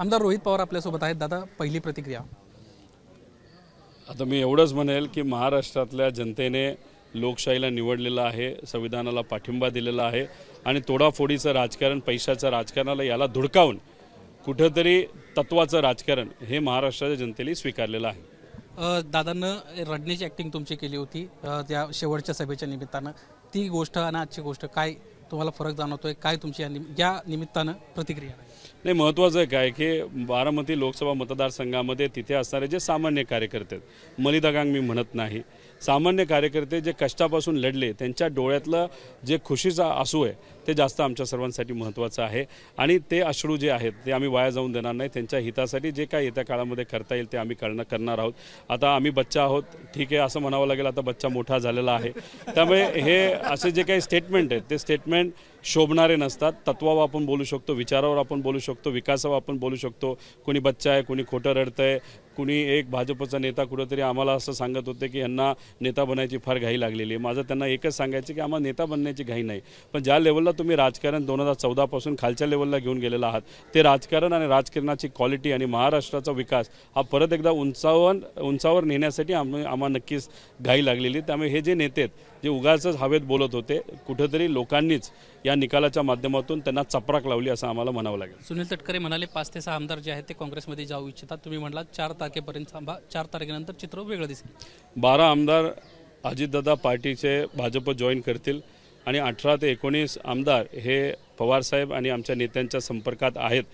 आमदार रोहित पवार आपल्यासोबत आहेत। दादा, पहिली प्रतिक्रिया। आता मी एवढंच म्हणेल की महाराष्ट्रातल्या जनतेने लोकशाहीला निवडलेलं आहे, संविधानाला पाठिंबा दिलेला आहे आणि तोडाफोडीचं राजकारण, पैशाचं राजकारणाला याला धुडकावून कुठेतरी तत्वाचं राजकारण हे महाराष्ट्राच्या जनतेने स्वीकारलेलं आहे। दादांना रडण्याची ॲक्टिंग तुमची केली होती त्या शेवटच्या सभेच्या निमित्तानं, ती गोष्ट आणि आजची गोष्ट काय तुम्हाला फरक जाणवतोय? काय तुमची या निमित्तानं प्रतिक्रिया? नाही, महत्त्वाचं काय की बारामती लोकसभा मतदारसंघामध्ये तिथे असणारे जे सामान्य कार्यकर्ते आहेत, मलिदागांग मी म्हणत नाही, सामान्य कार्यकर्ते जे कष्टापासून लढले त्यांच्या डोळ्यातलं जे खुशीचा आसू आहे ते जास्त आमच्या सर्वांसाठी महत्त्वाचं आहे आणि ते अश्रू जे आहेत ते आम्ही वाया जाऊन देणार नाही। त्यांच्या हितासाठी जे काय येत्या काळामध्ये करता येईल ते आम्ही करणार आहोत। आता आम्ही बच्चा आहोत, ठीक आहे असं म्हणावं लागेल, आता बच्चा मोठा झालेला आहे, त्यामुळे हे असे जे काही स्टेटमेंट आहेत ते स्टेटमेंट शोभणारे नसतात। तत्वावर आपण बोलू शकतो, विचारावर आपण बोलू शकतो, विकासावर आपण बोलू शकतो। कोणी बच्चा आहे, कोणी खोटं रडतंय, कुणी एक भाजपचा नेता कुठंतरी आम्हाला असं सांगत होते की यांना नेता बनायची फार घाई लागलेली आहे। माझं त्यांना एकच सांगायचं की आम्हाला नेता बनण्याची घाई नाही, पण ज्या लेवलला तुम्ही राजकारण 2014 पासून खालच्या लेवलला घेऊन गेलेला आहात ते राजकारण आणि राजकारणाची क्वालिटी आणि महाराष्ट्राचा विकास हा परत एकदा उंचावर नेण्यासाठी आम्हाला नक्कीच घाई लागलेली। त्यामुळे हे जे नेते आहेत जे उगाचच हवेत बोलत होते, कुठेतरी लोकांनीच या निकालाच्या माध्यमातून त्यांना चपराक लावली असं आम्हाला म्हणावं लागेल। सुनील तटकरे म्हणाले 5 ते 6 आमदार जे आहेत ते काँग्रेसमध्ये जाऊ इच्छितात, तुम्ही म्हणालात 4 तारखेपर्यंत थांबा, 4 तारखेनंतर चित्र वेगळं दिसेल। 12 आमदार अजितदादा पार्टीचे भाजप जॉईन करतील आणि 18 ते 19 आमदार हे पवारसाहेब आणि आमच्या नेत्यांच्या संपर्कात आहेत।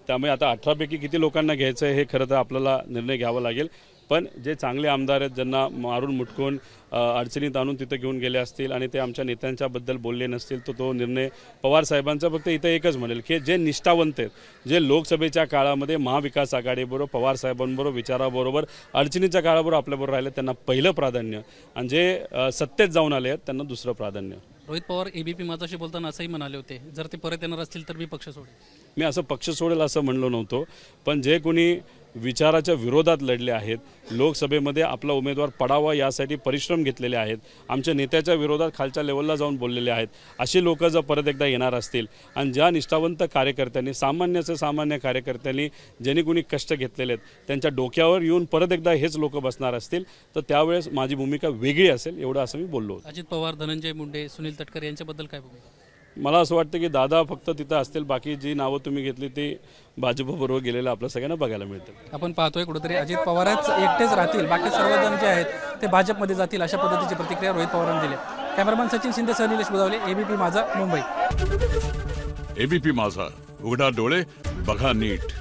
त्यामुळे आता 18 पैकी किती लोकांना घ्यायचं आहे हे खरं तर आपल्याला निर्णय घ्यावा लागेल, पण जे चांगले आमदार आहेत ज्यांना मारून मुटकून अडचणीत आणून तिथं घेऊन गेले असतील आणि ते आमच्या नेत्यांच्याबद्दल बोलले नसतील तर तो निर्णय पवारसाहेबांचा फक्त इथं एकच म्हणेल की जे निष्ठावंत आहेत, जे लोकसभेच्या काळामध्ये महाविकास आघाडीबरोबर पवारसाहेबांबरोबर विचाराबरोबर अडचणीच्या काळाबरोबर आपल्याबरोबर राहिले त्यांना पहिलं प्राधान्य आणि जे सत्तेत जाऊन आले आहेत त्यांना दुसरं प्राधान्य। रोहित पवार एबीपी माझाशी बोलताना असंही म्हणाले होते, जर ते परत येणार असतील तर मी पक्ष सोडेल। मी असं पक्ष सोडेल असं म्हणलो नव्हतो, पण जे कोणी विचाराच्या विरोधात लढले आहेत, लोकसभेमध्ये आपला उमेदवार पडावा यासाठी परिश्रम घेतलेले आहेत, आमच्या नेत्याच्या विरोधात खालच्या लेवलला जाऊन बोललेले आहेत, अशी लोक जर परत एकदा येणार असतील आणि ज्या निष्ठावंत कार्यकर्त्यांनी, सामान्य कार्यकर्त्यांनी ज्यांनी कोणी कष्ट घेतलेले आहेत त्यांच्या डोक्यावर येऊन परत एकदा हेच लोक बसणार असतील तर त्यावेळेस माझी भूमिका वेगळी असेल, एवढं असं मी बोललो। अजित पवार, धनंजय मुंडे, सुनील तटकरे यांच्याबद्दल काय भूमिका? मला असं वाटतं की दादा फक्त तिथं असतील, बाकी जी नावं तुम्ही घेतली ती भाजपबरोबर गेलेलं आपल्या सगळ्यांना बघायला मिळतं। आपण पाहतोय कुठेतरी अजित पवारच एकटेच राहतील, बाकी सर्वजण जे आहेत ते भाजपमध्ये जातील, अशा पद्धतीची प्रतिक्रिया रोहित पवारांनी दिली। कॅमेरामन सचिन शिंदेसह निलेश बुधावले, एबीपी माझा, मुंबई। एबीपी माझा, उघडा डोळे बघा नीट।